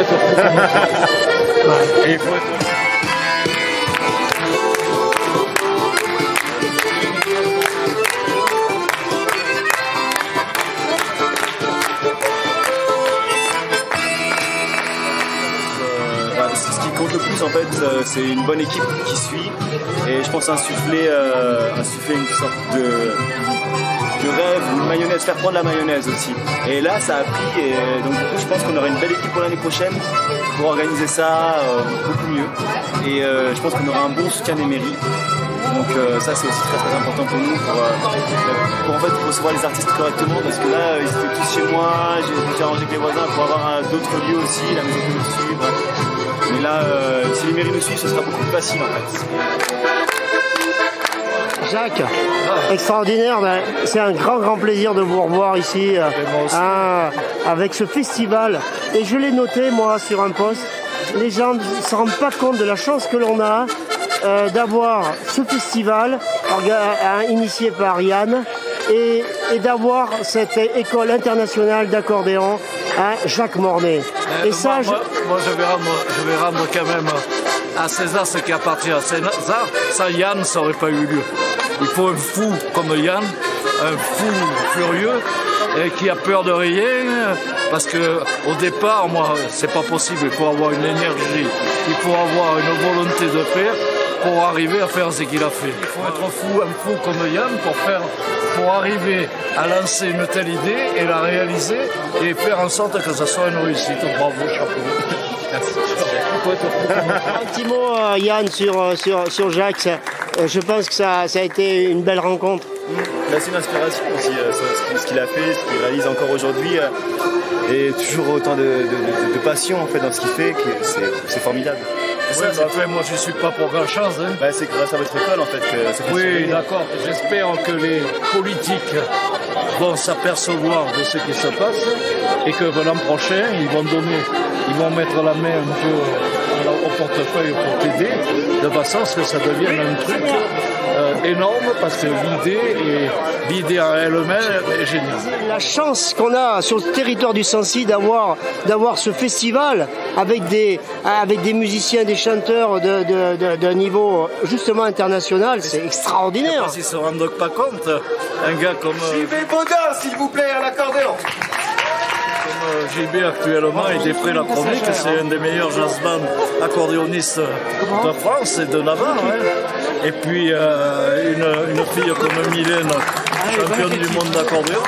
voiture. Et il faut être... Ce qui compte le plus en fait, c'est une bonne équipe qui suit et je pense insuffler une sorte de rêve, une mayonnaise, faire prendre la mayonnaise aussi. Et là ça a pris et donc du coup je pense qu'on aura une belle équipe pour l'année prochaine pour organiser ça beaucoup mieux et je pense qu'on aura un bon soutien des mairies. Donc ça c'est aussi très très important pour nous pour en fait recevoir les artistes correctement parce que là ils étaient tous chez moi, j'ai arrangé avec les voisins pour avoir d'autres lieux aussi, la maison que je suis, bref. Mais là si les mairies nous suivent ce sera beaucoup plus facile en fait. Jacques, extraordinaire, c'est un grand plaisir de vous revoir ici avec ce festival. Et je l'ai noté moi sur un post, les gens ne se rendent pas compte de la chance que l'on a d'avoir ce festival initié par Yann et d'avoir cette école internationale d'accordéon à Jacques Mornay. Et ça, moi je vais rendre quand même à César ce qui appartient à César. Ça, Yann, ça n'aurait pas eu lieu. Il faut un fou comme Yann, un fou furieux et qui a peur de rien. Parce que au départ, moi, c'est pas possible. Il faut avoir une énergie, il faut avoir une volonté de faire pour arriver à faire ce qu'il a fait. Il faut être un fou comme Yann pour arriver à lancer une telle idée et la réaliser et faire en sorte que ça soit une réussite. Bravo, chapeau. Un petit mot, Yann, sur Jacques. Je pense que ça a été une belle rencontre. C'est une inspiration aussi, ce qu'il a fait, ce qu'il réalise encore aujourd'hui. Et toujours autant de passion en fait, dans ce qu'il fait, c'est formidable. Oui, moi je ne suis pas pour grand chose. Hein. C'est grâce à votre école en fait que c'est fonctionné. Oui, d'accord. J'espère que les politiques vont s'apercevoir de ce qui se passe et que l'an prochain, ils vont mettre la main un peu au portefeuille pour t'aider, de façon à ce que ça devienne un truc énorme, parce que l'idée en elle-même est géniale. La chance qu'on a sur le territoire du Sancy d'avoir ce festival avec des musiciens, des chanteurs d'un niveau justement international, c'est extraordinaire. Parce qu'ils ne se rendent pas compte, un gars comme... JB Baudin, s'il vous plaît, à l'accordéon. Comme JB actuellement, il est prêt la chronique, c'est un des meilleurs jazzman accordéonistes de France et de Navarre. Hein. Et puis une fille comme Mylène, championne du monde d'accordéon.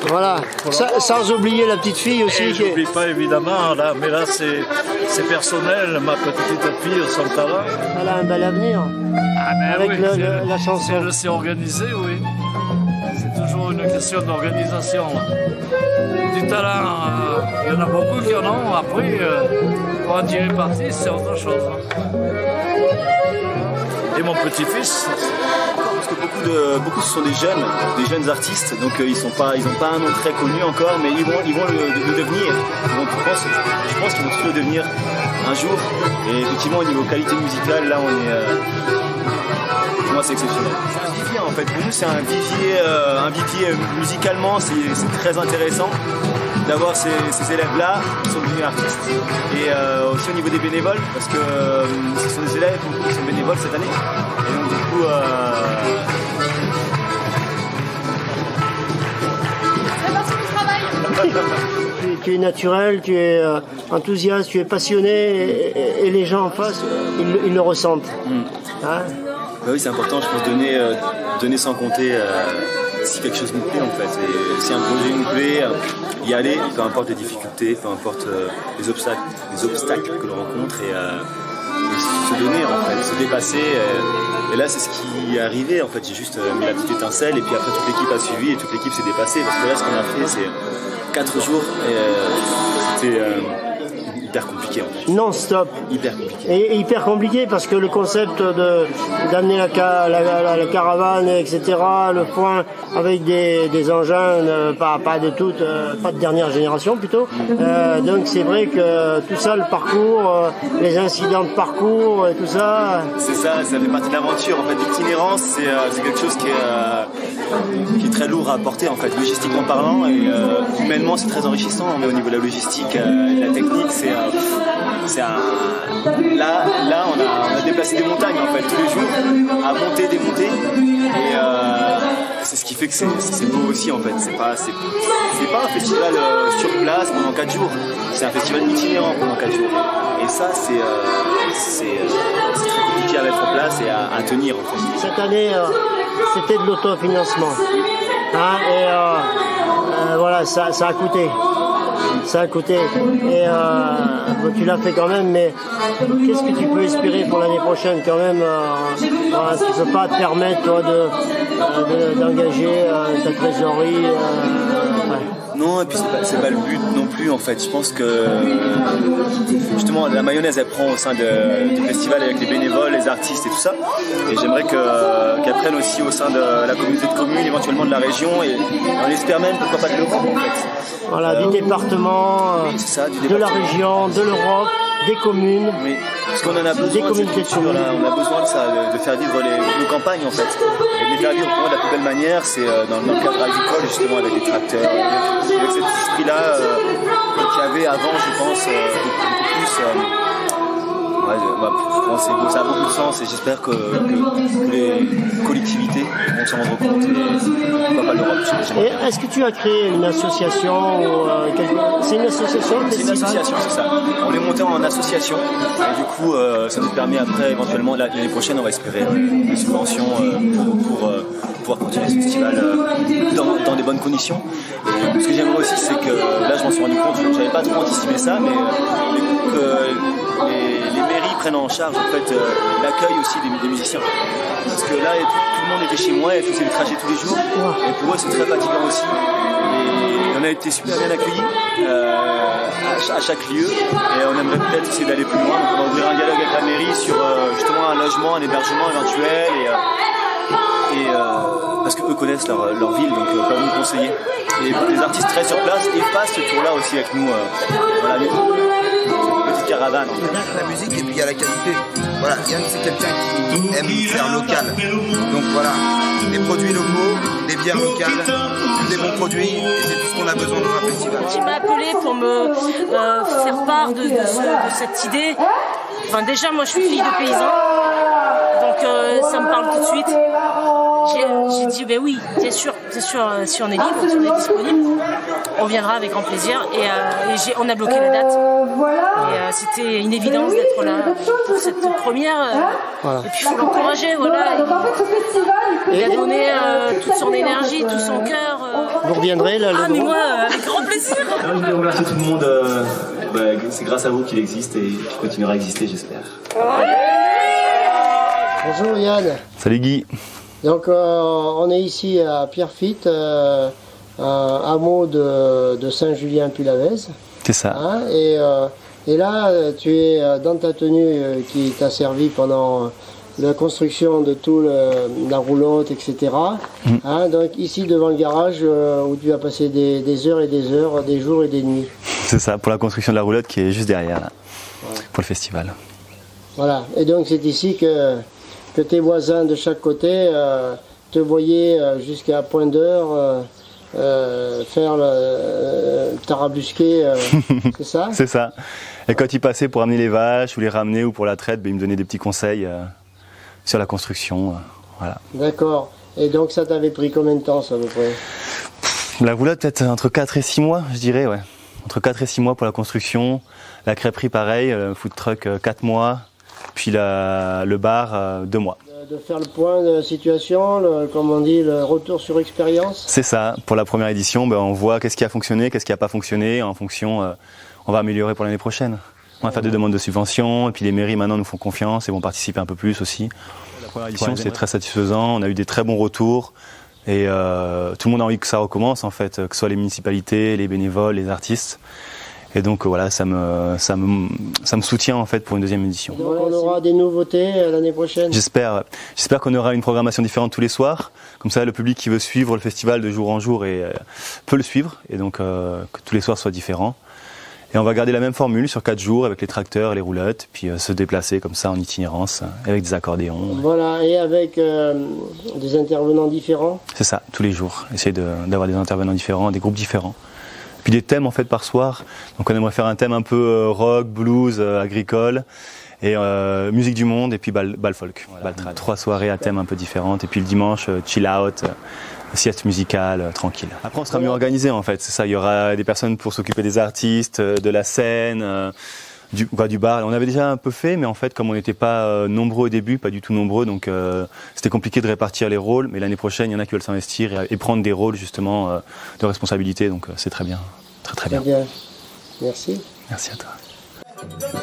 Voilà, sans oublier la petite fille aussi. Je n'oublie pas évidemment, là, mais là c'est personnel, ma petite fille, son talent. Elle a un bel avenir. Avec oui, la chanson. Si elle s'est organisée, oui. C'est toujours une question d'organisation. Du talent, il y en a beaucoup qui en ont. Après, pour en tirer parti, c'est autre chose. Et mon petit-fils. Parce que beaucoup ce sont des jeunes artistes, donc ils n'ont pas un nom très connu encore, mais ils vont le devenir. Je pense qu'ils vont tous le devenir un jour. Et effectivement, au niveau qualité musicale, là, pour moi, c'est exceptionnel. C'est un vivier en fait. Pour nous, c'est un vivier musicalement, c'est très intéressant d'avoir ces élèves-là qui sont devenus artistes. Et aussi au niveau des bénévoles, parce que ce sont des élèves qui sont bénévoles cette année. Et donc du coup... Tu es naturel, tu es enthousiaste, tu es passionné et les gens en face, ils le ressentent. Hein? Oui, c'est important, je pense, donner sans compter si quelque chose nous plaît en fait. Et si un projet nous plaît, y aller, peu importe les difficultés, peu importe les obstacles que l'on rencontre et se donner en fait, se dépasser. Et là, c'est ce qui est arrivé en fait. J'ai juste mis la petite étincelle et puis après toute l'équipe a suivi et toute l'équipe s'est dépassée parce que là, ce qu'on a fait, c'est 4 jours et c'était hyper compliqué en fait. Non-stop. Hyper compliqué. Et hyper compliqué parce que le concept d'amener la caravane, etc., le foin avec des engins pas de dernière génération plutôt. Donc c'est vrai que tout ça, le parcours, les incidents de parcours et tout ça. C'est ça fait partie de l'aventure. En fait, l'itinérance, c'est quelque chose qui est qui est très lourd à porter en fait, logistiquement parlant, et humainement c'est très enrichissant, mais au niveau de la logistique, de la technique, là on a déplacé des montagnes en fait tous les jours, à monter, démonter, et c'est ce qui fait que c'est beau aussi en fait. C'est pas un festival sur place pendant 4 jours, c'est un festival itinérant pendant 4 jours, et ça c'est très compliqué à mettre en place et à tenir en fait. Cette année c'était de l'autofinancement, hein, et voilà, ça a coûté. Ça a coûté, et bon, tu l'as fait quand même, mais qu'est-ce que tu peux espérer pour l'année prochaine quand même? Tu ne peux pas te permettre toi d'engager ta trésorerie. Non, et puis c'est pas le but non plus en fait. Je pense que justement la mayonnaise elle prend au sein du festival avec les bénévoles, les artistes et tout ça. Et j'aimerais qu'elle prenne aussi au sein de la communauté de communes, éventuellement de la région, et on espère même pourquoi pas de l'Europe en fait. Voilà, du département, de la région, de l'Europe, des communes. Oui, parce qu'on en a besoin de cette culture là, on a besoin de ça, de faire vivre nos campagnes en fait. Et de les faire vivre pour moi de la plus belle manière, c'est dans le cadre agricole justement, avec les tracteurs, avec cet esprit-là qu'il y avait avant, je pense, beaucoup plus. Je pense que ça a beaucoup de sens, et j'espère que les collectivités vont s'en rendre compte, et pourquoi pas l'Europe. Est-ce que tu as créé une association ou C'est une association? C'est une association, c'est ça. On est monté en association, et du coup ça nous permet après, éventuellement l'année prochaine, on va espérer des subventions pour pouvoir continuer ce festival dans des bonnes conditions. Et ce que j'aimerais aussi, c'est que là je m'en suis rendu compte, je n'avais pas trop anticipé ça, mais que les mairies prennent en charge en fait l'accueil aussi des musiciens. Parce que là tout le monde était chez moi et faisait le trajet tous les jours, et pour eux c'est très fatigant aussi. Et on a été super bien accueillis à chaque lieu, et on aimerait peut-être essayer d'aller plus loin. Donc on va ouvrir un dialogue avec la mairie sur justement un logement, un hébergement éventuel, et parce qu'eux connaissent leur ville, donc ils peuvent nous conseiller. Et les artistes restent sur place et passent ce tour-là aussi avec nous. Voilà, une petite caravane. La musique, et puis il y a la qualité. Voilà, Yann c'est quelqu'un qui aime faire local. Donc voilà, des produits locaux, des bières locales, des bons produits, et c'est tout ce qu'on a besoin dans un festival. Tu m'as appelé pour me faire part de cette idée. Enfin, déjà, moi je suis fille de paysan, donc ça me parle tout de suite. J'ai dit, ben oui, bien sûr, si on est libre, si on est disponible, on viendra avec grand plaisir. Et on a bloqué la date. Et c'était une évidence d'être là pour cette première. Voilà. Et puis il faut l'encourager, voilà. Il a donné toute son énergie, tout son cœur. Vous reviendrez là? Ah, mais moi, avec grand plaisir. Je voulais remercier tout le monde. C'est grâce à vous qu'il existe, et qu'il continuera à exister, j'espère. Bonjour Yann. Salut Guy. Donc on est ici à Pierrefitte, un hameau de Saint-Julien-Puy-Lavez. C'est ça. Hein, et là, tu es dans ta tenue qui t'a servi pendant la construction de tout la roulotte, etc. Hein, donc ici devant le garage où tu as passé des heures et des heures, des jours et des nuits. C'est ça, pour la construction de la roulotte qui est juste derrière, là, pour le festival. Voilà, et donc c'est ici que tes voisins de chaque côté te voyaient jusqu'à point d'heure faire tarabusquer, c'est ça? C'est ça. Et quand ils passaient pour amener les vaches ou les ramener ou pour la traite, ils me donnaient des petits conseils sur la construction. Voilà. D'accord. Et donc ça t'avait pris combien de temps ça à peu près? La roulotte peut-être entre 4 et 6 mois, je dirais, ouais. Entre 4 et 6 mois pour la construction. La crêperie pareil, le food truck 4 mois. Puis le bar 2 mois. De faire le point de situation, comme on dit, le retour sur expérience. C'est ça. Pour la première édition, on voit qu'est-ce qui a fonctionné, qu'est-ce qui n'a pas fonctionné. En fonction, on va améliorer pour l'année prochaine. On va faire des demandes de subventions, et puis les mairies maintenant nous font confiance et vont participer un peu plus aussi. La première édition, c'est très satisfaisant. On a eu des très bons retours, et tout le monde a envie que ça recommence en fait, que ce soit les municipalités, les bénévoles, les artistes. Et donc voilà, ça me soutient en fait pour une deuxième édition. Donc on aura des nouveautés l'année prochaine? J'espère qu'on aura une programmation différente tous les soirs. Comme ça, le public qui veut suivre le festival de jour en jour peut le suivre, et donc que tous les soirs soient différents. Et on va garder la même formule sur 4 jours avec les tracteurs et les roulottes, puis se déplacer comme ça en itinérance, avec des accordéons. Voilà, et avec des intervenants différents. C'est ça, tous les jours. Essayer d'avoir des intervenants différents, des groupes différents. Puis des thèmes en fait par soir. Donc on aimerait faire un thème un peu rock, blues, agricole, et musique du monde, et puis bal folk. Voilà. 3 soirées à thème un peu différentes, et puis le dimanche, chill out, sieste musicale, tranquille. Après on sera mieux organisé en fait, c'est ça, il y aura des personnes pour s'occuper des artistes, de la scène, du bar. On avait déjà un peu fait, mais en fait comme on n'était pas nombreux au début, pas du tout nombreux, donc c'était compliqué de répartir les rôles, mais l'année prochaine il y en a qui veulent s'investir et prendre des rôles justement de responsabilité, donc c'est très bien, très bien. Très bien, merci. Merci à toi.